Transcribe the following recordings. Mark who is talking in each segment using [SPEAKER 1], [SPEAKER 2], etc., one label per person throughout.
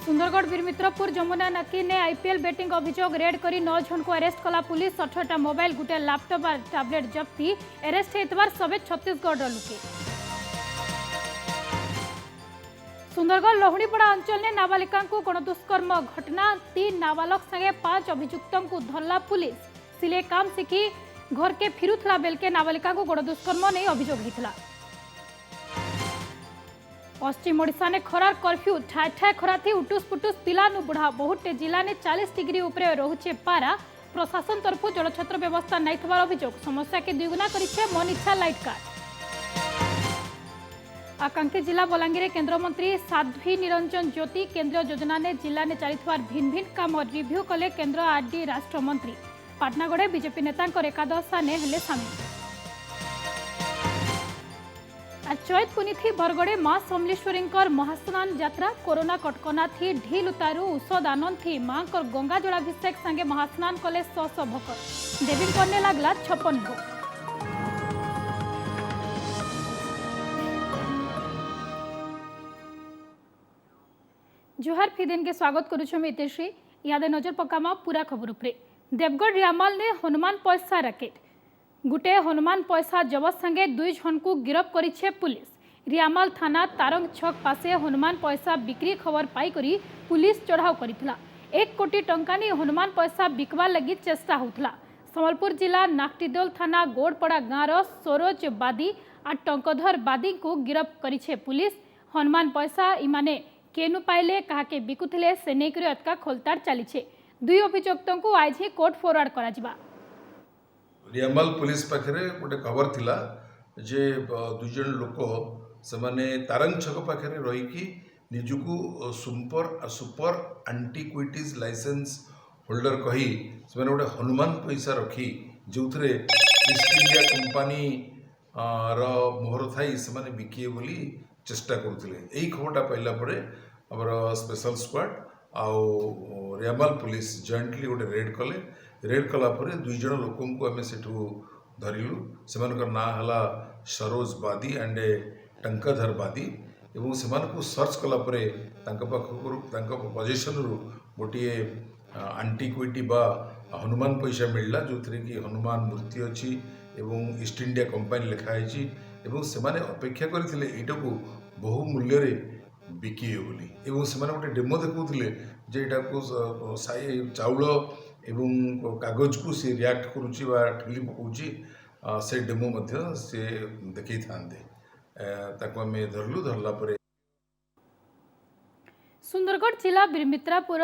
[SPEAKER 1] सुंदरगढ़ वीरमित्रपुर जमुना नकी ने IPL batting अभियोग रेड कर 9 जन को अरेस्ट कला पुलिस 18टा मोबाइल गोटे लैपटॉप और टैबलेट जप्ती अरेस्ट होइतबार सबे छत्तीसगढ़ लोके। सुंदरगढ़ लहुणीपड़ा अंचल ने नाबालिका गणदुष्कर्म घटना 3 नाबालक संगे 5 अभियुक्त को धरला पुलिस। सिले काम शिखी घर के फिरुला बेलके नाबालिका गणदुष्कर्म नहीं अभियोग होता। पश्चिम ओडिशा ने खरार कर्फ्यू ठाए ठाए खरा थी उटुस पुटुस पिला नु बुढ़ा बहुटे जिला ने 40 डिग्री उपरे रोचे पारा। प्रशासन तरफ जलछत्र व्यवस्था नहीं थवार अभियोग समस्या के द्विगुना करिछे मन इच्छा लाइट कार्ड। आकांक्षी जिला बलांगीर केंद्र मंत्री साध्वी निरंजन ज्योति केंद्रीय योजना ने जिला ने चली भिन्न भिन्न काम रिव्यू कले केंद्र आरडी राष्ट्र मंत्री। पाटनागढ़े बीजेपी नेता एकादशा ने हेले सामिल। चैत पुनी थी बरगड़े माँ समलेश्वरी महास्नान यात्रा कोरोना कटकना थी ढिल उतारू औषध आनंद थी माँ गंगा जलाभिषेक संगे महास्नान कले 100 भक्त देवी करने लगला 56 भोग। जोहार फिदिन के स्वागत करुछु मैं इतेश्री। याद नजर पकामा पूरा खबर उपरे। देवगढ़ रियामाल ने हनुमान पैसा रैकेट गुटे हनुमान पैसा जबत संगे 2 जन को गिरफ्त करिछे पुलिस। रियामाल थाना तारंग छक पासे हनुमान पैसा बिक्री खबर पाई करी पुलिस चढ़ाव करितला। 1 कोटी टंका ने हनुमान पैसा बिकवा लगी चेष्टा होतला। संबलपुर जिला नाकटीदोल थाना गोड़पड़ा गाँव सरोज बादी और टंकधर बादी को गिरफ्त करिछे पुलिस। हनुमान पैसा इमाने केनु पाइले काके बिकुथिले से नेकरी अटका खोलताड़ चलीछे। 2 अभियुक्तों को आज ही कोर्ट फॉरवर्ड करा जिबा।
[SPEAKER 2] रियामाल पुलिस पाखे गोटे खबर थिला जे 2 जन लोक से माने तारंग छक पाखे रहीकि निजुकू सुपर एंटीक्विटीज लाइसेंस होल्डर कही से गोटे हनुमान पैसा रखी जो थे ईस्ट इंडिया कंपानी मोहर थी से बिकिए बोली चेष्टा करुले। यही खबरटा पाइला परे आमर स्पेशल स्क्वाड आउ रियामाल पुलिस जॉइंटली गोटे रेड कला परे 2 जन लोकों को आम सेठू धरिलु। से ना हला सरोज बादी एंड टंकाधर बादी एवं से सर्च कला परे पोजिशन रु गोटे आंटीक्विटी बा हनुमान पैसा मिलला जो थे कि हनुमान मूर्ति अच्छी एवं ईस्ट इंडिया कंपानी लिखाई एवं से अपेक्षा करते यहाँ को बहु मूल्य बिकिए बोली एवं से गोटे डेमो देखुले जे यहाँ को चाउल एवं कागज को सी रिएक्ट करुच्ची ठेली पकाउची से डेमो से देखी था धरलु धरला परे।
[SPEAKER 1] सुंदरगढ़ जिला बिरमित्रापुर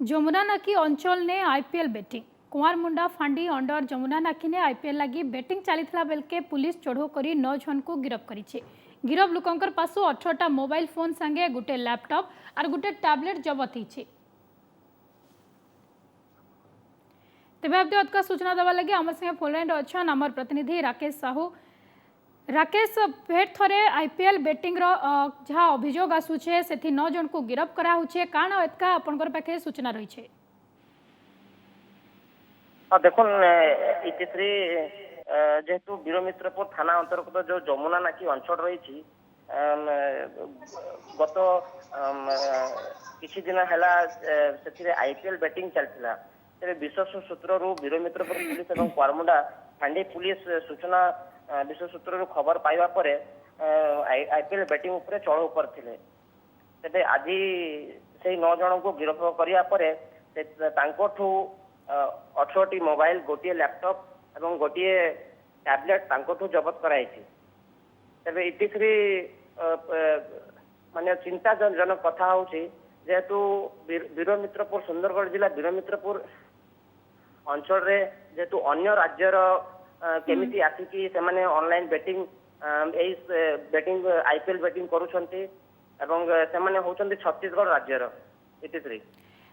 [SPEAKER 1] जमुनानाकी अंचल ने आईपीएल बैटिंग कुआरमुंडा फांडी अंडर जमुनानाकी ने आईपीएल लगी बैटिंग चली बेलके पुलिस चढ़ो करी 9 जन को गिरफ्त करिछे। गिरफ लोकंकर पासु 18टा मोबाइल फोन संगे गुटे लैपटॉप और गुटे टैबलेट जबत होइछे। तेबे अब का सूचना देवा लगे आम संगे फोन लाइन अच्छा आमर प्रतिनिधि राकेश साहू। राकेश फेर थरे आईपीएल बैटिंग जहाँ अभियोग आसूचे से 9 जन को गिरफ्त करा होछे काण एतका आपनकर पाखे सूचना रही छे।
[SPEAKER 3] देखुन इतिश्री जेहेतु वीरमित्रपुर थाना अंतर्गत जो जमुना नाकी अंचल रही गत किछि दिन हैला से आईपीएल बैटिंग चलता तेरे विश्वस्त सूत्र वीरमित्रपुर पुलिस और कुआरमुंडा फांडी पुलिस सूचना विश्व सूत्र खबर पाइबा परे आईपीएल बैटिंग उपरे चढ़ाऊ करथिले। तेबे आज से 9 जन को गिरफ्त करिया परे तांकोठू 18टी मोबाइल गोटे लैपटॉप एवं गोटे टैबलेट तांकोठू जबत कराई। तेबे इतिश्री माने चिंताजनक कथा होची जेहेतु वीरमित्रपुर सुंदरगढ़ जिला वीरमित्रपुर अंचल रे जेहेतु अन्य राज्यर केमिति आसिकी से माने online betting betting IPL betting करूछंती एवं से माने होचंती छत्तीसगढ़ राज्यर इतिश्री।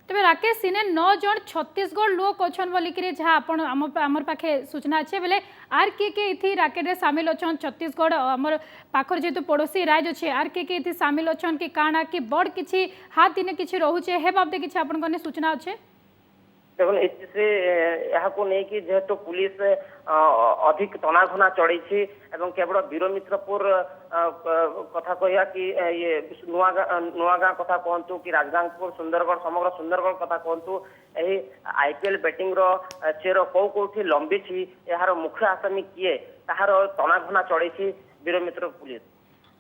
[SPEAKER 1] तबे राकेश सिने 9 जन छत्तीसगढ़ लोक अछन बोलिकरी जहाँ आपण आमर पाखे सूचना अच्छे बेले आर के इथि राकेट रे शामिल अछन छत्तीसगढ़ आमर पाखर जेतु पड़ोसी राज्य अच्छे आर के इथि शामिल अछन कि काना कि बड़ किछि हाथ दिने किछि रहउचे हे बाबदे किछि आपण कने सूचना अच्छे।
[SPEAKER 3] देखो से यहाँ नहीं कि जेहेतु पुलिस अधिक तनाघना चढ़ी केवल वीरमित्रपुर कथा कहया कि ये नुआगाँ कथा कहतु कि राजगांगपुर सुंदरगढ़ समग्र सुंदरगढ़ कथा कहतु यही आईपीएल बैटिंग चेर कौटी लंबी यार मुख्य आसामी किए ताहार तनाघना चढ़ी वीरमित्रपुर पुलिस।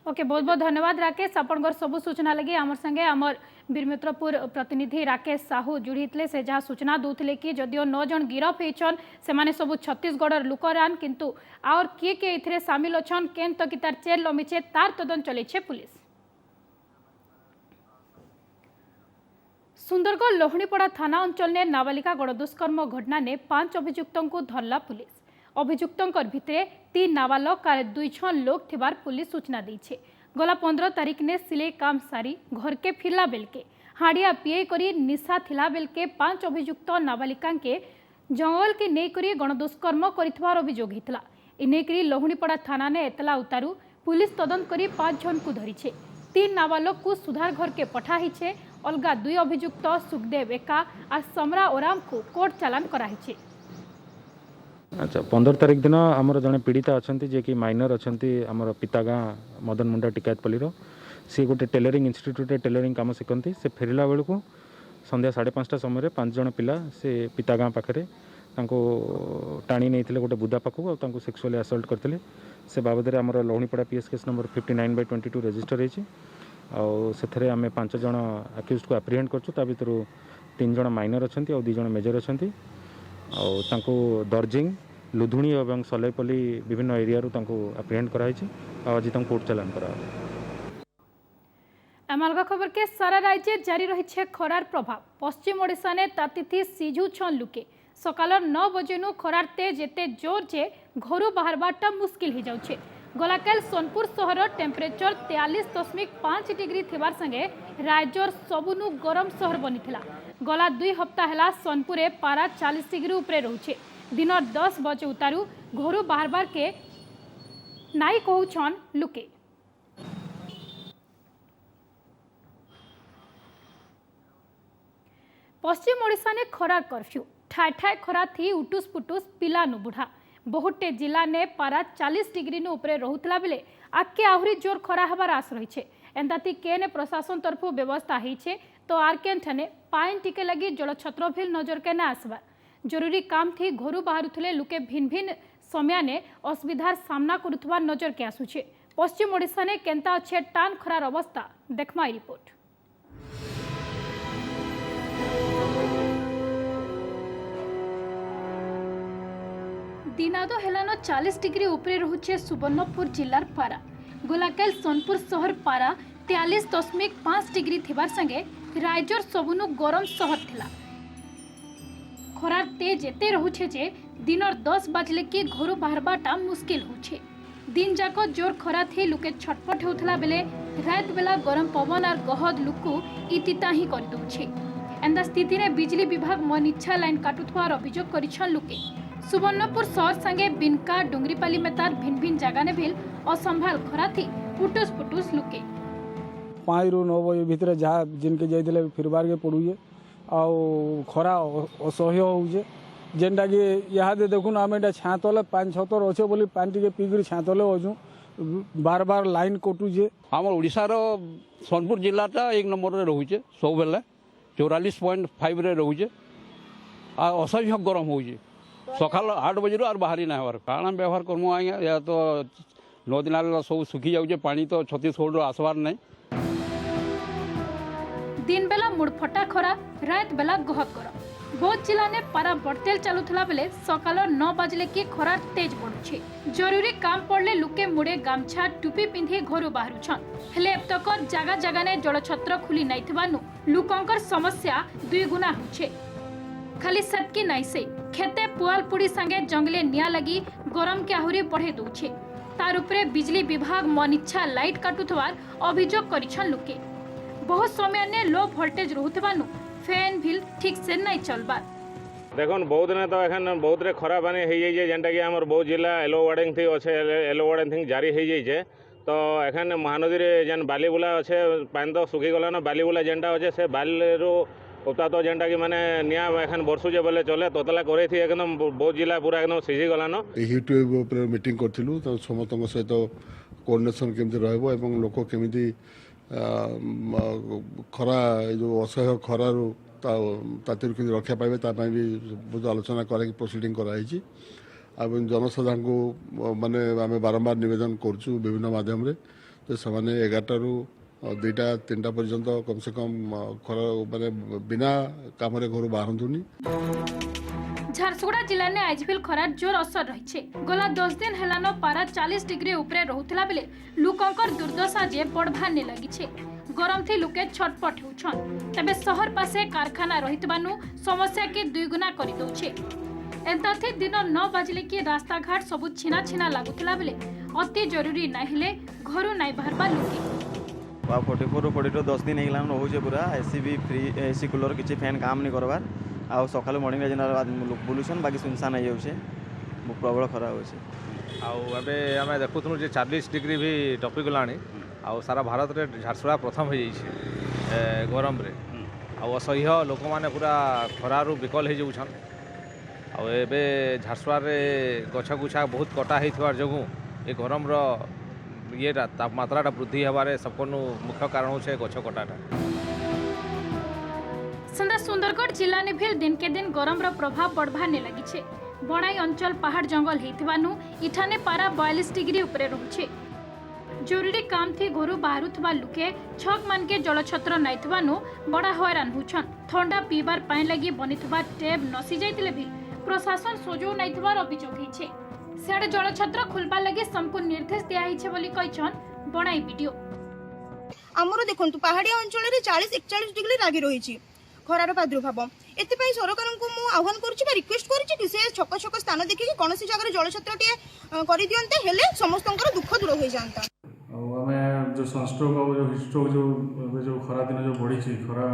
[SPEAKER 1] ओके बहुत बहुत धन्यवाद राकेश आपनकर सब सूचना लगी आमर संगे आमर वीरमित्रपुर प्रतिनिधि राकेश साहू जोड़ी से जहाँ सूचना दूसरे कि जदियो 9 जन गिरफ होइछन से माने सब छत्तीसगढ़ लुकरान किंतु और किए किए इथिरे शामिल अछन केन तो कितार चेर लमिछे तार तदन चलेछे पुलिस। सुंदरगढ़ लोहणीपड़ा थाना अंचल ने नाबालिका गणदुष्कर्म घटना ने 5 अभियुक्तों को धरला पुलिस। अभियुक्तों भितर 3 नाबालक और 2 जन लोग थिबार पुलिस सूचना दी। गला 15 तारीख ने सिलाई काम सारी घर के फिरला बेल के हाड़िया पीए करी निशा थिला बेल के 5 अभियुक्त नाबालिका के जंगल के नेकरी गणदुष्कर्म कर अभियोग होता। इनेकरी लोहणीपड़ा थाना ने एतला उतारू पुलिस तदंत करी 5 जन को धरी। 3 नाबालक को सुधार घर के पठाई अलगा 2 अभियुक्त सुखदेव एका और समरा ओराम को कोर्ट चालान कराई।
[SPEAKER 4] अच्छा 15 तारीख दिन आमर जड़े पीड़िता अच्छा जे कि माइनर अच्छा आमर पितागाँ मदन मुंडा टिकायतपल्लीर सी गोटे टेलरिंग इंस्टीट्यूट टेलरिंग काम शिखती से फेरला बेलू संध्या 5:30 समय 5 जन पिला से पितागाँ पाखे टाणी नहीं गोटे बुदा पाखक और सेक्सुअली असल्ट करते से बाबद आमर लोहणीपड़ा पीएस केस नंबर 59/22 रजिस्टर होती आम 5 जन आक्यूज को एप्रिहेंड कर भर 3 जन माइनर अच्छा और 2 जन मेजर अच्छा दर्जिंग लुधुणी और सलैपल्ली विभिन्न एरिया एप्रिहेंड कराई आज कोर्ट चालान करा।
[SPEAKER 1] अलगा खबर के सारा राज्य जारी रही खरार प्रभाव। पश्चिम ओडिशा ने ताती सीझुछन लुके सकाल 9 बजेनु खरार तेज एते जोर जे घर बाहरबाटा मुस्किल हो जाउछे। गलाकाल सोनपुर सहर टेम्परेचर 43.5 डिग्री थिबार संगे राज्यर सबुनु गरम सहर बनीथिला। गला 2 हप्ता है सोनपुर पारा 40 डिग्री उपरे रोचे। दिन 10 बजे उतारू घर बाहर के नाई कहूछन लुके। पश्चिम ओडिशा ने खरा कर्फ्यू ठाए ठाए खरा थी उटुस पुटुस पिला नु बुढ़ा। बहुटे जिला ने पारा 40 डिग्री नु उपरे रहुतला बेले आके आहुरी जोर खरा हबार आस रही। एंदाती केने प्रशासन तरफ व्यवस्था होइछे तो आरकेन ठाने पाइन टिके लगी जल छत्र भिल नजर के ना आसबार जरूरी काम थी घर बाहरुले लुके भिन्न भिन्न समय ने असुविधार सामना करुवा नजर के आसुछे। पश्चिम ओडिशा ने केंता अच्छे टान खरार अवस्था देखमा रिपोर्ट। दिनादो हेलानो 40 डिग्री उपरे रहुछे सुवर्णपुर जिलार पारा। गोलाकाल सोनपुर सहर पारा 43.5 डिग्री थिबार संगे राज्यर सबुनु गरम सहर थिला। खरार तेज एते रहुछे जे दिनर 10 बाजले कि घर बाहरबाटा मुश्किल होछे। दिन जाको जोर खरा थी लुके छटपट होथला बेले रात बेला गरम पवन और गहद लुकु इतिता ही कर दउछे। एंदा स्थिति रे बिजली विभाग मन इच्छा लाइन काटुथवार अभियोग करिछन लुके। सुवर्णपुर शहर संगे बिनका डुंगरीपाली मेतार भिन्न भिन्न जगह ने भी असंभाल खरा थी पुटुस पुटुस लुके।
[SPEAKER 5] 5 ରୁ 9 बजे भितर जहाँ जिनके जाइए फिरबार के पड़ुए आउ खरा असह्य होजे जेनटा कि यहाँ देखुन आम एटा छाँ तले 5-6 अच्छे बोली पानी टे पीकर छाँ तले अचु बार बार लाइन कटुचे।
[SPEAKER 6] आम ओडिशार सोनपुर जिलाटा 1 नंबर रे रोचे सब बेले 44.5 रे रोचे असह्य गरम होजे। सकाल 8 बजे और बाहरी ना हबार काଣା व्यवहार करमु आज्ञा या तो नदी नाला सब सुखी जाऊे पानी तो छत्तीसगढ़ आसबार नहीं।
[SPEAKER 1] दिन बेला मुड़फटा खरा रात बेला गहत गरम। बौद्ध जिला ने पारा बर्तेल चलुला बेले सकाल 9 बजले कि खरा तेज बढ़ुछे। जरूरी काम पड़ले लुके मुड़े गामछा टुपी पिंधि घर बाहरुछन हेले एतक जगह जगह ने जलछत्र खुली नहीं थिबानु लुकंकर समस्या 2 गुना होछे। खाली सटकी नाई से खेते पुआल पुड़ी संगे जंगले निया लगी गरम के आहुरी बढ़े दउछे। तार उपरे बिजली विभाग मन इच्छा लाइट काटुथवार अभियोग करिछन लुके। बहुत समय ने लो वोल्टेज रहुथबानु फैन भी ठीक से नहीं चलबार।
[SPEAKER 7] देखन बहुत ने तो एखन बहुत रे खराब पानी हो जाइए जेनटा कि हमर बहुत जिला येलो वार्निंग थी अच्छे येलो वार्निंग जारी हो जाइए तो एखन महानदी रे जेन बालीबुला अच्छे पानी तो सुखी गलान बालीबुला जेनटा अच्छे से बाली उता तो जेनटा कि माने निया एखन बरसुजे बोले चले ततला करे थी एकदम बहुत जिला पूरा एकदम सिझी गलान
[SPEAKER 8] यूट्यूब उपर मीटिंग करूँ तो समस्त सहित कोऑर्डिनेशन केमती रहिबो एवं लोक केमिति खरा जो असह्य खरारू तातिर केमती रक्षा पाइबे तापाई भी बहुत आलोचना करके प्रोसीडिंग कराई जनसाधारण को माने आम बारंबार निवेदन करूँ विभिन्न माध्यम रे तो से 11 2टा 3टा पर्यंत कम से कम खरा माने बिना काम घर बाहरतुनी।
[SPEAKER 1] झारसुगुड़ा जिले में आजफिल खरार जोर असर रही गला 10 दिन हेलान पारा 40 डिग्री उपरे रहुतला बेले लुकंकर दुर्दशा जे बढ़वाने लगी गरम थी लुके छटपट होउछन तबे शहर पासे कारखाना रहितबानु समस्या के दुईगुना करि दउछे एंता थी दिन 9 बजले कि रास्ता घाट सबु छिना छिना लागुतला बेले अति जरूरी ना हेले घरु नाइ बाहरबा लुके
[SPEAKER 9] 44 42 10 दिन हेगलान होउछे पूरा एसी भी फ्री एसी कूलर किछि फैन काम नहीं करबार आ सकाल मॉर्निंग जेना बुलुछन बाकी सुनसान हो जाऊे प्रबल खरा हो
[SPEAKER 10] आम देखुँ जे 40 डिग्री भी टपी गलानी आ सारा भारत रे झारसुगुड़ा प्रथम हो जाइए गरम रे असह्य लोक मैंने पूरा खरारू विकल हो जाऊन आबे झारसुगुड़ा रे गछ गुछा बहुत कटा होइथवार जोगु ए गरम रो येटा तापमात्राटा वृद्धि हेबारे सबकनु मुख्य कारण होछे गछ कटाटा।
[SPEAKER 1] सुंदरगढ़ जिला ने भी दिन के दिन गरम रो प्रभाव बढ़वाने लगी बणाई अंचल पहाड़ जंगल हेतिबानु इठाने पारा 42 डिग्री उपरे रहुछे जरूरी काम थी घरु बाहरुथबा लुके छक मान के जलछत्र नाइथबानु बड़ा हैरान होछन ठंडा पीबार पानी लगी बनिथबा टेप नसी जाइतिले भी प्रशासन सोजो नाइथबार अभियोग हेछे सेडे जलछत्र खुलबा लगी संपूर्ण निर्देश दिया हेछे बोली कहिछन बणाई वीडियो
[SPEAKER 11] हमरो देखंतु पहाड़ी अंचल रे 40 41 डिग्री लागि रहिछि खरार प्रादुर्भाव एथिपाई सरकार को मु आह्वान करूछि रिक्वेस्ट करूछि कि से छक छक स्थान देखि कोनोसी जगह जलछत्रटे करि दियंते हेले समस्तंकर दुख दूर हो जांता
[SPEAKER 12] आम जो सनस्ट्रोक और जो हिटस्ट्रोक जो खरा दिन जो बढ़ी खरा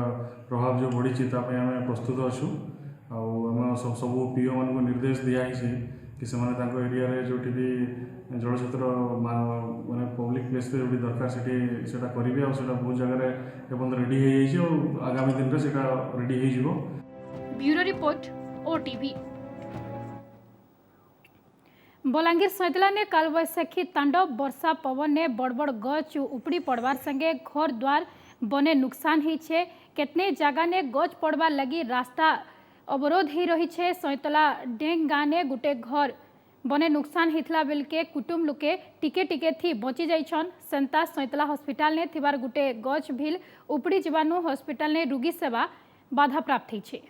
[SPEAKER 12] प्रभाव जो बढ़ी आम प्रस्तुत अच्छु आम सब पीओ मान निर्देश दिखाई कि से एरिया रे जो भी जलछत्र माने पब्लिक प्लेस जो दरकार से करेंगे और बहुत जगह रेडी हो आगामी दिन में रेडी हो।
[SPEAKER 1] Bureau report OTV. Balangir Saintala ने कालबैशाखी तांडव वर्षा पवन ने बड़ बड़ गच उपड़ी पड़वार संगे घर द्वार बने नुकसान होइछे केतने जगह ने गच पड़वार लगी रास्ता अवरोध हो रही है। सैतला डेंग गाँव ने गोटे घर बने नुकसान होता बेल के कुटुंब लोके टिके टिके थी बची जाइछन सेंता सैतला हॉस्पिटल ने थिबार गोटे गच भील उपड़ी जीवाणु हॉस्पिटल ने रोगी सेवा बाधा प्राप्त होइछे।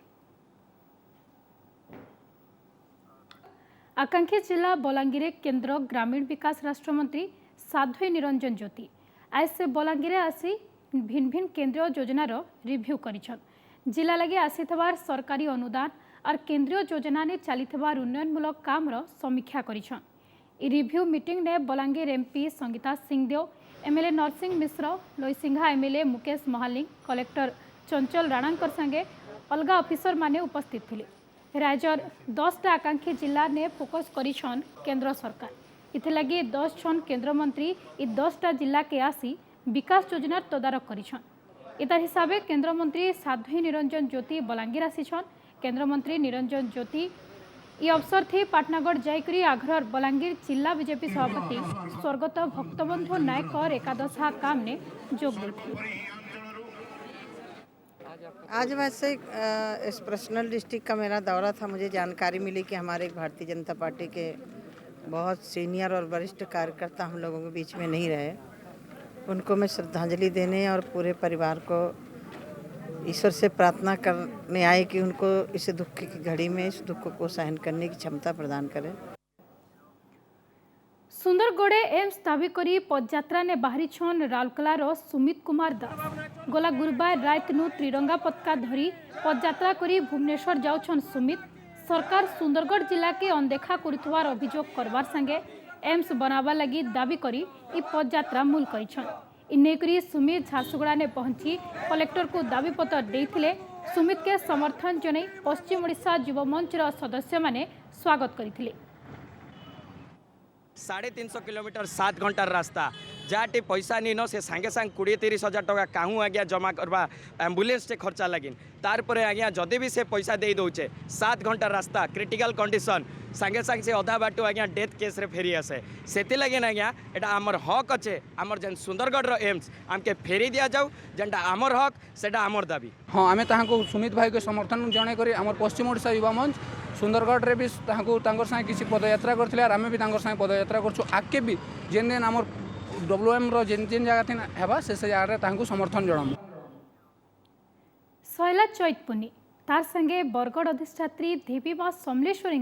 [SPEAKER 1] आकांक्षी जिला बलांगीर केंद्र ग्रामीण विकास राष्ट्रमंत्री साध्वी निरंजन ज्योति आज से बलांगीर आसी भिन्न भिन्न केंद्रीय योजनार रिव्यू करिछन जिला लगे आसीथबार सरकारी अनुदान और केंद्रीय योजना ने चलीथबार उन्नयनमूलक कामर समीक्षा करिछन। इ रिव्यू मीटिंग ने बलांगीर एमपी संगीता सिंहदेव एमएलए नरसिंह मिश्र लोईसिंघा एमएलए मुकेश महालिंग कलेक्टर चंचल राणांकर संगे अलगा ऑफिसर माने उपस्थित थिले। राज्यर 10टा आकांक्षी जिला ने फोकस करिछन केंद्र सरकार इथिलागी 10 जन केंद्र मंत्री इ 10टा जिला के आसी विकास योजनार तदारक करिछन। इतार हिसाबे केंद्र मंत्री साध्वी निरंजन ज्योति बलांगीर आसीछन। केंद्र मंत्री निरंजन ज्योति ये अवसर थी पाटनागढ़ जाइकरी आघर बलांगीर जिला बीजेपी सभापति स्वर्गत भक्तबंधु नायक और एकादशा काम ने जोग दी।
[SPEAKER 13] आज वैसे इस पर्सनल डिस्ट्रिक्ट का मेरा दौरा था। मुझे जानकारी मिली कि हमारे भारतीय जनता पार्टी के बहुत सीनियर और वरिष्ठ कार्यकर्ता हम लोगों के बीच में नहीं रहे। उनको मैं श्रद्धांजलि देने और पूरे परिवार को ईश्वर से प्रार्थना करने आए कि उनको इस दुख की घड़ी में इस दुख को सहन करने की क्षमता प्रदान करें।
[SPEAKER 1] सुंदरगढ़े एम्स दाबी करी पदयात्रा ने बाहरी छन राउरकेलार सुमित कुमार दास गला गुरुवार रात नु त्रिरंगा पताका धरी पदयात्रा करी भुवनेश्वर जाउछन सुमित। सरकार सुंदरगढ़ जिला के अनदेखा करुथवार अभियोग करवार संगे एम्स बनावा लगी दाबी करी इ पदयात्रा मूल करिछन। इन्हेकरी सुमित झारसुगुड़ा ने पहुंची कलेक्टर को दाबी पत्र देथिले। सुमित के समर्थन जनै पश्चिम ओडिशा युव मंचर सदस्य माने स्वागत करथिले।
[SPEAKER 14] 350 किलोमीटर 7 घंटार रास्ता जहाँटी पैसा नी न से सांगे सांग 20-30 हजार टका कहूँ आज्ञा जमा करवा एम्बुलेंस खर्चा लगिन तारपर आज्ञा जदि भी से पैसा दे दौचे 7 घंटा रास्ता क्रिटिकल कंडीशन सांगे सांग से अधा बाटू आज्ञा डेथ केस रे फेरी आसे से लगे आज्ञा एटा आमर हक अच्छे आमर जेन सुंदरगढ़ एम्स आमके फेरी दिया जाऊ जेनटा आमर हक सेटा आमर दाबी।
[SPEAKER 15] हाँ आम ताको सुमित भाई के समर्थन जन कर आम पश्चिम ओडिशा युवा मंच सुंदरगढ़ रे भी सागे किसी पदयात्रा करते आम भी सागे पदयात्रा करछु आगे भी जेन जेन आम WM रो जेन जेन जगह थी हेबा से जगह समर्थन जनामु।
[SPEAKER 1] सैला चैत पुनी तार संगे बरगढ़ अधिष्ठात्री देवी माँ समलेश्वरी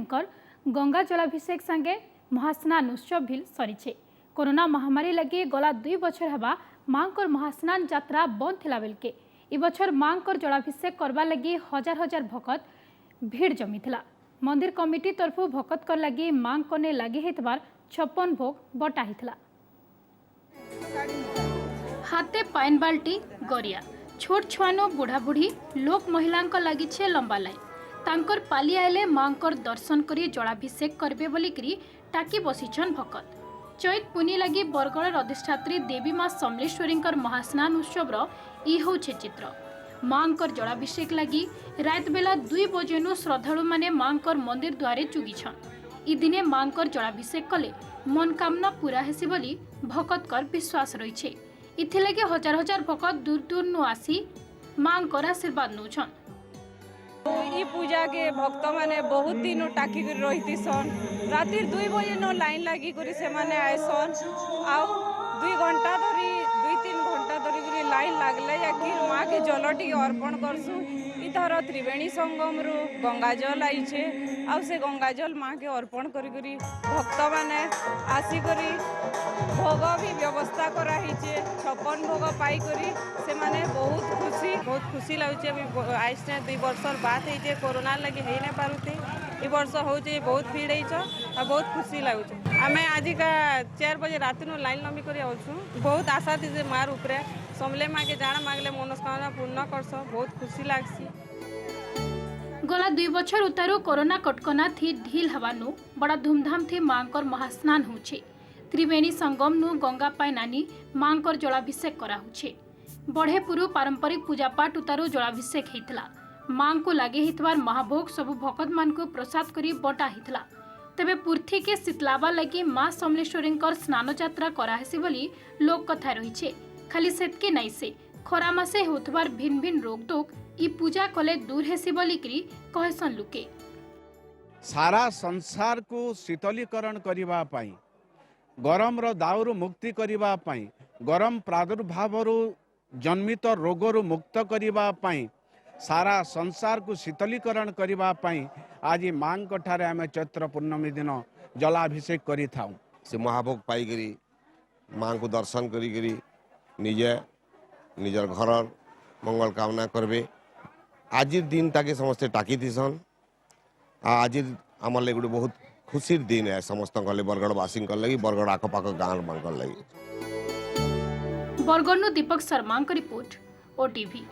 [SPEAKER 1] गंगा जलाभिषेक संगे महास्नान उत्सव भी सरीछे। कोरोना महामारी लगी गला 2 बछर हवा मांकर महास्नान यात्रा बंद थिला बेलके इ बछर मांकर जलाभिषेक करवा लगी हजार हजार भक्त भीड़ जमी थिला। मंदिर कमिटी तरफु भक्त कर लगी मांग कने लगी हेतबार 56 भोग बटा हितला। हाथे पाइन बाल्टी गरिया छोट छुआनो बुढ़ा बुढ़ी लोक महिला लगी छे लंबा लाइन तांकर पाली आइले मांकर दर्शन करी जलाभिषेक करबे बोलिकरी टाकी बसीछन भकत। चैत पुनी लगी बरगढ़ अधिष्ठात्री देवी माँ समलेश्वरी महास्नान उत्सव इ होछे चित्र। मांकर जलाभिषेक लगी रात बेला 2 बजेनु श्रद्धालु माने मांकर मंदिर द्वारे चुगिछन। इ दिने मांकर जलाभिषेक कले मनोकामना पूरा हेसी बोली भकतकर विश्वास रही। इथिलागि हजार हजार भकत दूर दूर नु आसी मांकर आशीर्वाद नौछन।
[SPEAKER 16] ई पूजा के भक्त माने बहुत दिन टाकी रही सन राति 2 बजे न लाइन लगी करी से माने आयसन आउ 2 घंटा धरी 2-3 घंटा धरी लाइन लागले जाकि माँ के जल टी अर्पण करसु। इधर त्रिवेणी संगम रु गंगाजल आईछे आउ से गंगाजल माँ के अर्पण करी भक्त माने आसी करी भोग भी व्यवस्था कराइछे 56 भोग पाई करी से माने बहुत खुशी लगुचे। आज 2 वर्ष बात है कोरोना लगी है ना पारुते ए वर्ष होचे बहुत भीड़ है बहुत खुशी लगुचे। आम आज का 4 बजे रात लाइन लंबी कर बहुत आशा थी मार उपरे समले माँ के जाना मांगले मनोस्कामना पूर्ण करस बहुत खुशी लगसी।
[SPEAKER 1] गला 2 बछर उतारू कोरोना कटकना थी ढील हवानु बड़ा धूमधाम थी मांकर महास्नान होछे। त्रिवेणी संगम नु गंगा पाई नानी मांकर जलाभिषेक करा होछे। बढ़ेपुरु पारंपरिक पूजापाठ उतारू जलाभिषेक हेतला। मां को लगे हितवार महाभोग सबु भकत मान को प्रसाद करी बटा हितला। तेबे पुर्थी के शीतलावा लगी माँ समलेश्वरी स्नान यात्रा कराहेसी बोली लोक कथा रही। खाली सेतके नाई से खरा मासे होतबार भिन्न भिन्न रोग दोग इ पूजा कले दूर हेसी बोलिकरी कहसन लुके।
[SPEAKER 17] सारा संसार को शीतलीकरण करिबा पाई गरम रो दाउरु मुक्ति करिबा पाई गरम प्रादुर्भाव जन्मित रोगरु मुक्त करिबा पाई सारा संसार को शीतलीकरण करिबा पाई आज मां ठारे आम चैत्र पूर्णमी दिन जलाभिषेक करि थाउ।
[SPEAKER 18] से महाभोग पाई करी मां को दर्शन करी निजे निजर घर मंगल कामना करबे। आज दिन ताके समस्ते टाकी थीसन आज आम लगे गोटे बहुत खुशी दिन है समस्त बरगढ़वासी लगी बरगढ़ आखपाख गाँव मान लगी।
[SPEAKER 1] बरगढ़ दीपक शर्मा की रिपोर्ट ओटीवी।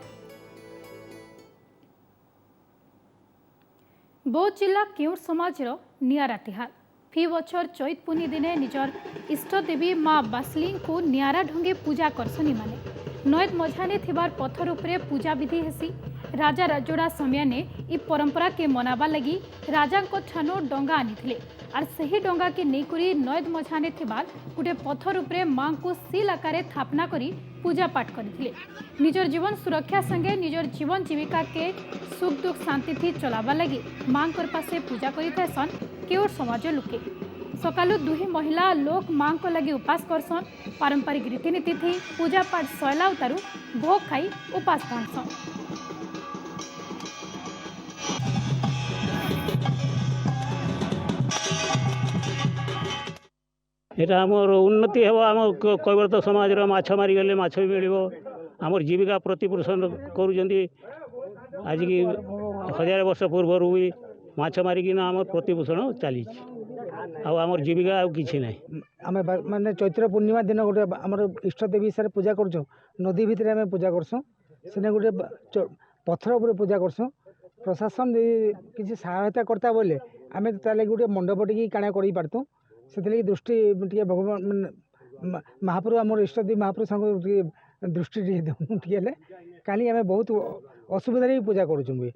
[SPEAKER 1] बौद्ध जिला केउर समाज नियारा तिहार फी बछर चैत पुनी दिने निजर इष्ट देवी माँ बासली को नियारा ढंगे पूजा करसनी माने नयद मझाने थिबार पत्थर उपरे पूजा विधि हेसी। राजा राजोड़ा समय ने इ परंपरा के मनाबा लगी राजा को ठानो डंगा आनी और सही डंगा के नेकुरी नयद मझाने थिबार गोटे पत्थर उपरे मां को सील आकारे थापना करी पूजा पाठ करथिले। निजर जीवन सुरक्षा संगे निजर जीवन जीविका के सुख दुख शांति थी चलावा लगी मां कर पासे पूजा करिथासन केउर समाज लोके। सकालू दुही महिला लोक मां को लगी उपास करसन। पारंपरिक रीतिनीति थी पूजा पाठ सैला उतारू भोग खाई उपास बांधसन।
[SPEAKER 19] एटा आमर उन्नति हेबो आम कैवर्त समाज माछ मारी गले माछ भी मिलिबो आमर जीविका प्रतिपोषण करूछंती। आज की 1000 वर्ष पूर्व भी माछ मारिकिना आम प्रतिपोषण चली आमर जीविका आ किछि नै।
[SPEAKER 20] आम माने चैत्र पूर्णिमा दिन गोटे आमर इष्ट देवी सारे पूजा करछो नदी भितर आम पूजा करछो सेने गोटे पत्थर उपर पूजा करछो प्रशासन किसी सहायता करता बोले आम ताले गोटे मंडप टी काणा कर पारतु से दृष्टि टे भगवान महाप्रभु आम इष्टदेवी महाप्रभु दृष्टि टे कहीं आम बहुत असुविधा पूजा करूँ।